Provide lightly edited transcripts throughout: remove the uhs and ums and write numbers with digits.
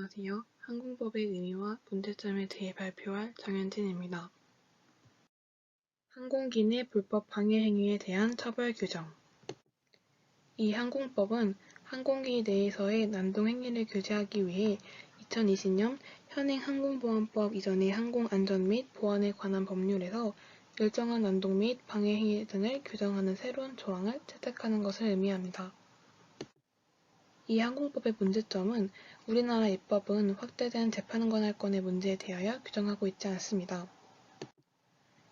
안녕하세요. 항공법의 의미와 문제점에 대해 발표할 정현진입니다. 항공기 내 불법 방해 행위에 대한 처벌 규정. 이 항공법은 항공기 내에서의 난동 행위를 규제하기 위해 2020년 현행 항공보안법 이전의 항공안전 및 보안에 관한 법률에서 일정한 난동 및 방해 행위 등을 규정하는 새로운 조항을 채택하는 것을 의미합니다. 이 항공법의 문제점은 우리나라 입법은 확대된 재판관할권의 문제에 대하여 규정하고 있지 않습니다.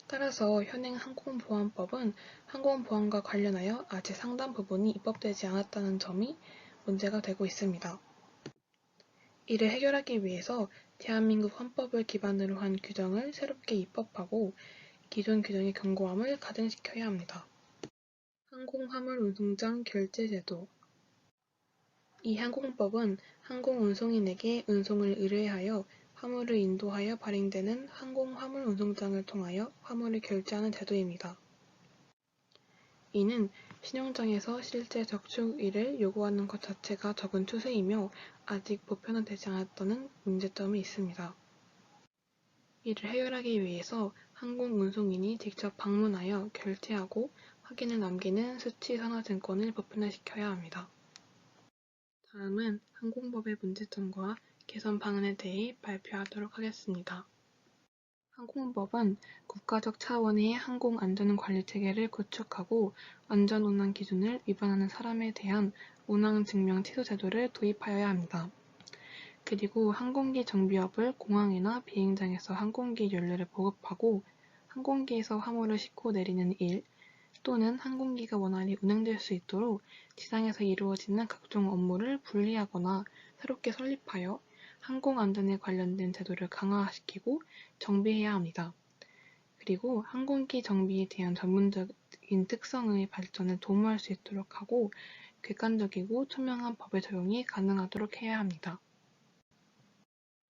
따라서 현행 항공보안법은 항공보안과 관련하여 아직 상당 부분이 입법되지 않았다는 점이 문제가 되고 있습니다. 이를 해결하기 위해서 대한민국 헌법을 기반으로 한 규정을 새롭게 입법하고 기존 규정의 견고함을 가증시켜야 합니다. 항공화물운송장 결제제도. 이 항공법은 항공운송인에게 운송을 의뢰하여 화물을 인도하여 발행되는 항공화물운송장을 통하여 화물을 결제하는 제도입니다. 이는 신용장에서 실제 적축일을 요구하는 것 자체가 적은 추세이며 아직 보편화되지 않았다는 문제점이 있습니다. 이를 해결하기 위해서 항공운송인이 직접 방문하여 결제하고 확인을 남기는 수치선화증권을 보편화시켜야 합니다. 다음은 항공법의 문제점과 개선 방안에 대해 발표하도록 하겠습니다. 항공법은 국가적 차원의 항공안전관리체계를 구축하고 안전운항 기준을 위반하는 사람에 대한 운항증명 취소 제도를 도입하여야 합니다. 그리고 항공기 정비업을 공항이나 비행장에서 항공기 연료를 보급하고 항공기에서 화물을 싣고 내리는 일, 또는 항공기가 원활히 운행될 수 있도록 지상에서 이루어지는 각종 업무를 분리하거나 새롭게 설립하여 항공안전에 관련된 제도를 강화시키고 정비해야 합니다. 그리고 항공기 정비에 대한 전문적인 특성의 발전을 도모할 수 있도록 하고 객관적이고 투명한 법의 적용이 가능하도록 해야 합니다.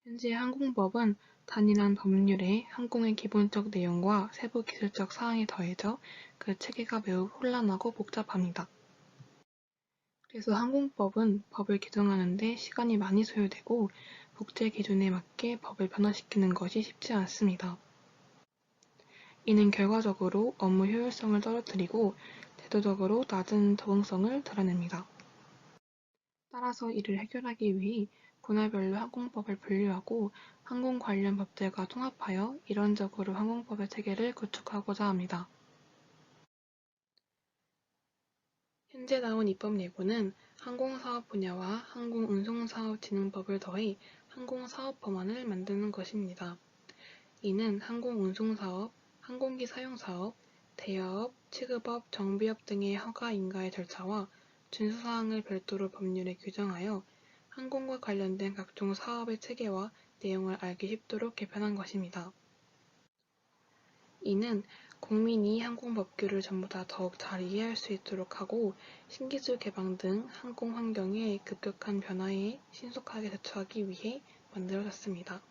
현재 항공법은 단일한 법률에 항공의 기본적 내용과 세부 기술적 사항이 더해져 그 체계가 매우 혼란하고 복잡합니다. 그래서 항공법은 법을 개정하는 데 시간이 많이 소요되고 국제 기준에 맞게 법을 변화시키는 것이 쉽지 않습니다. 이는 결과적으로 업무 효율성을 떨어뜨리고 제도적으로 낮은 적응성을 드러냅니다. 따라서 이를 해결하기 위해 분야별로 항공법을 분류하고 항공 관련 법들과 통합하여 이론적으로 항공법의 체계를 구축하고자 합니다. 현재 나온 입법 예고는 항공사업 분야와 항공운송사업진흥법을 더해 항공사업법안을 만드는 것입니다. 이는 항공운송사업, 항공기 사용사업, 대여업, 취급업, 정비업 등의 허가 인가의 절차와 준수사항을 별도로 법률에 규정하여 항공과 관련된 각종 사업의 체계와 내용을 알기 쉽도록 개편한 것입니다. 이는 국민이 항공법규를 전부 다 더욱 잘 이해할 수 있도록 하고 신기술 개방 등 항공 환경의 급격한 변화에 신속하게 대처하기 위해 만들어졌습니다.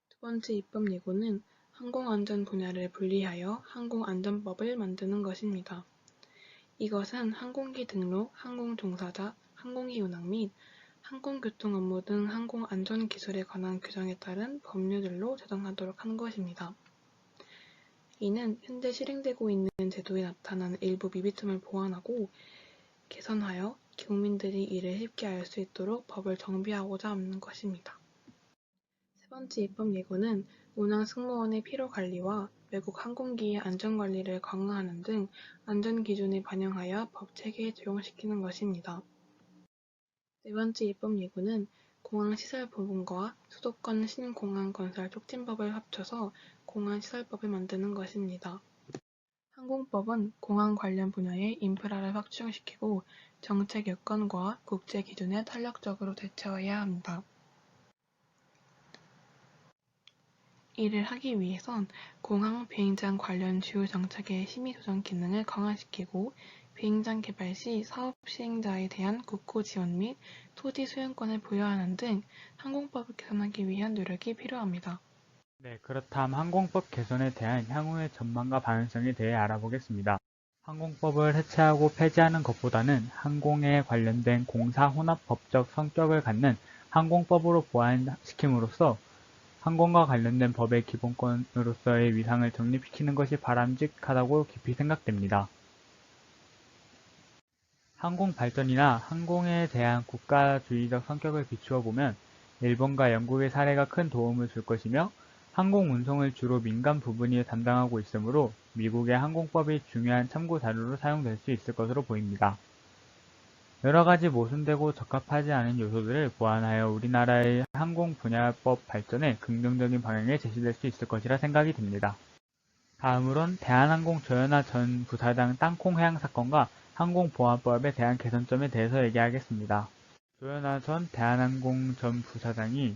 두 번째 입법 예고는 항공안전 분야를 분리하여 항공안전법을 만드는 것입니다. 이것은 항공기 등록, 항공종사자, 항공기 운항 및 항공교통 업무 등 항공안전기술에 관한 규정에 따른 법률들로 제정하도록 한 것입니다. 이는 현재 실행되고 있는 제도에 나타나는 일부 미비점을 보완하고 개선하여 국민들이 이를 쉽게 알 수 있도록 법을 정비하고자 하는 것입니다. 세 번째 입법 예고는 운항 승무원의 피로관리와 외국 항공기의 안전관리를 강화하는 등 안전기준을 반영하여 법체계에 적용시키는 것입니다. 네 번째 입법 예고는 공항시설부분과 수도권 신공항건설 촉진법을 합쳐서 공항시설법을 만드는 것입니다. 항공법은 공항 관련 분야의 인프라를 확충시키고 정책 여건과 국제 기준에 탄력적으로 대처해야 합니다. 이를 하기 위해선 공항 비행장 관련 주요 정책의 심의 조정 기능을 강화시키고 비행장 개발 시 사업 시행자에 대한 국고 지원 및 토지 소유권을 부여하는 등 항공법을 개선하기 위한 노력이 필요합니다. 네, 그렇다면 항공법 개선에 대한 향후의 전망과 방향성에 대해 알아보겠습니다. 항공법을 해체하고 폐지하는 것보다는 항공에 관련된 공사 혼합 법적 성격을 갖는 항공법으로 보완시킴으로써 항공과 관련된 법의 기본권으로서의 위상을 정립시키는 것이 바람직하다고 깊이 생각됩니다. 항공 발전이나 항공에 대한 국가주의적 성격을 비추어 보면 일본과 영국의 사례가 큰 도움을 줄 것이며 항공 운송을 주로 민간 부분이 담당하고 있으므로 미국의 항공법이 중요한 참고 자료로 사용될 수 있을 것으로 보입니다. 여러 가지 모순되고 적합하지 않은 요소들을 보완하여 우리나라의 항공 분야법 발전에 긍정적인 방향에 제시될 수 있을 것이라 생각이 듭니다. 다음으론 대한항공 조현아 전 부사장 땅콩 해양 사건과 항공보안법에 대한 개선점에 대해서 얘기하겠습니다. 조현아 전 대한항공 전 부사장이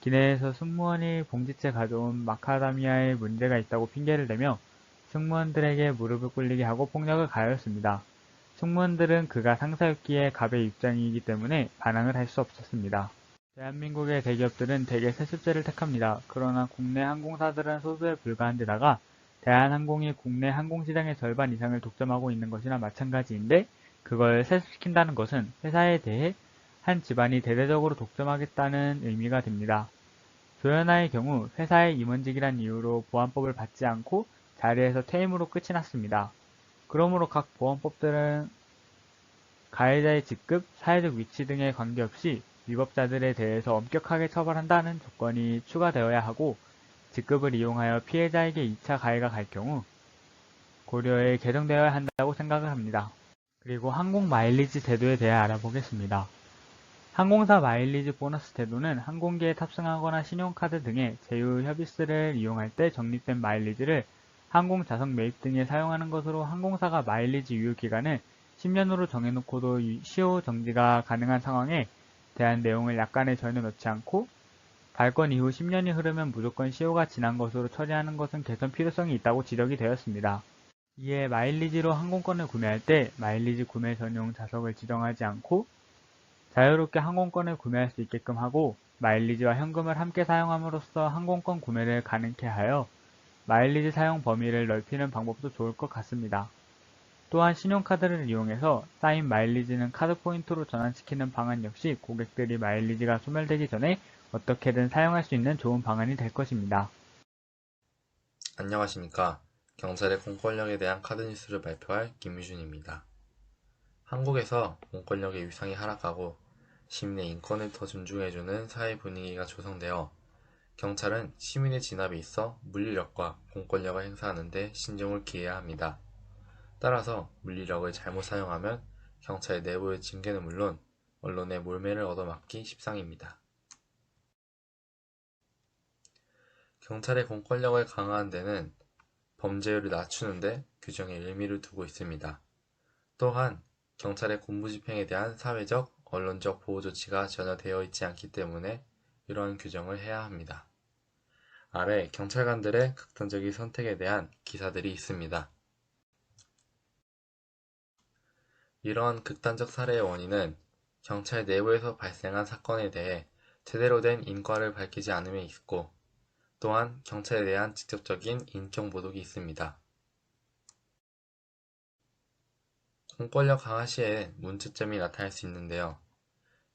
기내에서 승무원이 봉지째 가져온 마카다미아에 문제가 있다고 핑계를 대며 승무원들에게 무릎을 꿇리게 하고 폭력을 가하였습니다. 승무원들은 그가 상사였기에 갑의 입장이기 때문에 반항을 할 수 없었습니다. 대한민국의 대기업들은 대개 세습제를 택합니다. 그러나 국내 항공사들은 소수에 불과한 데다가 대한항공이 국내 항공시장의 절반 이상을 독점하고 있는 것이나 마찬가지인데 그걸 세습시킨다는 것은 회사에 대해 한 집안이 대대적으로 독점하겠다는 의미가 됩니다. 조현아의 경우 회사의 임원직이란 이유로 보안법을 받지 않고 자리에서 퇴임으로 끝이 났습니다. 그러므로 각 보안법들은 가해자의 직급, 사회적 위치 등에 관계없이 위법자들에 대해서 엄격하게 처벌한다는 조건이 추가되어야 하고 직급을 이용하여 피해자에게 2차 가해가 갈 경우 고려해 개정되어야 한다고 생각을 합니다. 그리고 항공 마일리지 제도에 대해 알아보겠습니다. 항공사 마일리지 보너스 제도는 항공기에 탑승하거나 신용카드 등의 제휴 협의스를 이용할 때 적립된 마일리지를 항공 좌석 매입 등에 사용하는 것으로 항공사가 마일리지 유효 기간을 10년으로 정해놓고도 시효 정지가 가능한 상황에 대한 내용을 약관에 전혀 넣지 않고 발권 이후 10년이 흐르면 무조건 시효가 지난 것으로 처리하는 것은 개선 필요성이 있다고 지적이 되었습니다. 이에 마일리지로 항공권을 구매할 때 마일리지 구매 전용 좌석을 지정하지 않고 자유롭게 항공권을 구매할 수 있게끔 하고 마일리지와 현금을 함께 사용함으로써 항공권 구매를 가능케 하여 마일리지 사용 범위를 넓히는 방법도 좋을 것 같습니다. 또한 신용카드를 이용해서 쌓인 마일리지는 카드 포인트로 전환시키는 방안 역시 고객들이 마일리지가 소멸되기 전에 어떻게든 사용할 수 있는 좋은 방안이 될 것입니다. 안녕하십니까. 경찰의 공권력에 대한 카드 뉴스를 발표할 김유준입니다. 한국에서 공권력의 위상이 하락하고 시민의 인권을 더 존중해주는 사회 분위기가 조성되어 경찰은 시민의 진압에 있어 물리력과 공권력을 행사하는 데 신중을 기해야 합니다. 따라서 물리력을 잘못 사용하면 경찰 내부의 징계는 물론 언론의 몰매를 얻어맞기 십상입니다. 경찰의 공권력을 강화한 데는 범죄율을 낮추는 데 규정에 의미를 두고 있습니다. 또한 경찰의 공무집행에 대한 사회적, 언론적 보호 조치가 전혀 되어 있지 않기 때문에 이러한 규정을 해야 합니다. 아래 경찰관들의 극단적인 선택에 대한 기사들이 있습니다. 이러한 극단적 사례의 원인은 경찰 내부에서 발생한 사건에 대해 제대로 된 인과를 밝히지 않음에 있고 또한 경찰에 대한 직접적인 인격 모독이 있습니다. 공권력 강화 시에 문제점이 나타날 수 있는데요.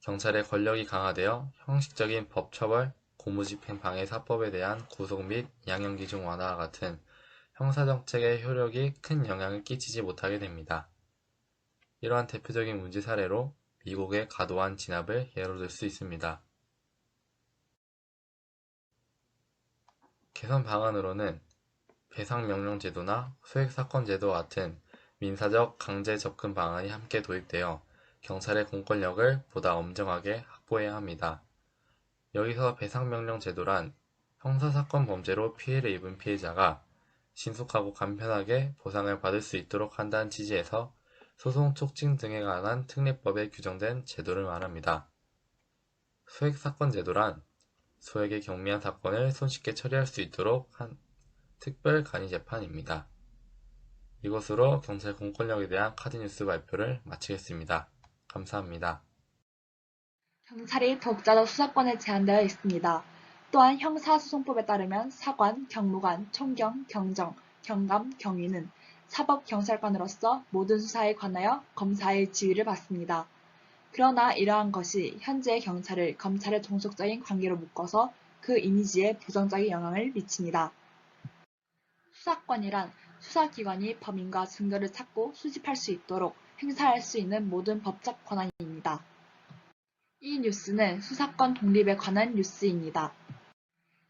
경찰의 권력이 강화되어 형식적인 법처벌, 고무집행 방해 사법에 대한 구속 및 양형 기준 완화와 같은 형사정책의 효력이 큰 영향을 끼치지 못하게 됩니다. 이러한 대표적인 문제 사례로 미국의 과도한 진압을 예로 들 수 있습니다. 개선 방안으로는 배상명령제도나 소액사건제도와 같은 민사적 강제 접근 방안이 함께 도입되어 경찰의 공권력을 보다 엄정하게 확보해야 합니다. 여기서 배상명령 제도란 형사사건 범죄로 피해를 입은 피해자가 신속하고 간편하게 보상을 받을 수 있도록 한다는 취지에서 소송 촉진 등에 관한 특례법에 규정된 제도를 말합니다. 소액사건 제도란 소액의 경미한 사건을 손쉽게 처리할 수 있도록 한 특별 간이재판입니다. 이것으로 경찰 공권력에 대한 카드뉴스 발표를 마치겠습니다. 감사합니다. 경찰이 독자적 수사권에 제한되어 있습니다. 또한 형사소송법에 따르면 사관, 경무관, 총경, 경정, 경감, 경위는 사법경찰관으로서 모든 수사에 관하여 검사의 지휘를 받습니다. 그러나 이러한 것이 현재의 경찰을 검찰의 종속적인 관계로 묶어서 그 이미지에 부정적인 영향을 미칩니다. 수사권이란 수사기관이 범인과 증거를 찾고 수집할 수 있도록 행사할 수 있는 모든 법적 권한입니다. 이 뉴스는 수사권 독립에 관한 뉴스입니다.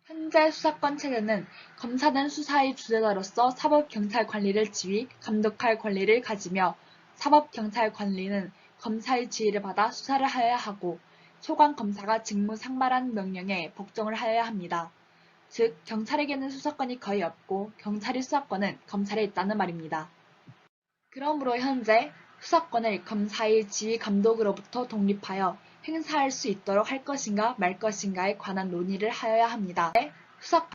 현재 수사권 체제는 검사는 수사의 주재자로서 사법경찰관리를 지휘, 감독할 권리를 가지며 사법경찰관리는 검사의 지휘를 받아 수사를 하여야 하고 소관검사가 직무 상달한 명령에 복종을 하여야 합니다. 즉, 경찰에게는 수사권이 거의 없고 경찰의 수사권은 검찰에 있다는 말입니다. 그러므로 현재 수사권을 검사의 지휘 감독으로부터 독립하여 행사할 수 있도록 할 것인가 말 것인가에 관한 논의를 하여야 합니다. 수사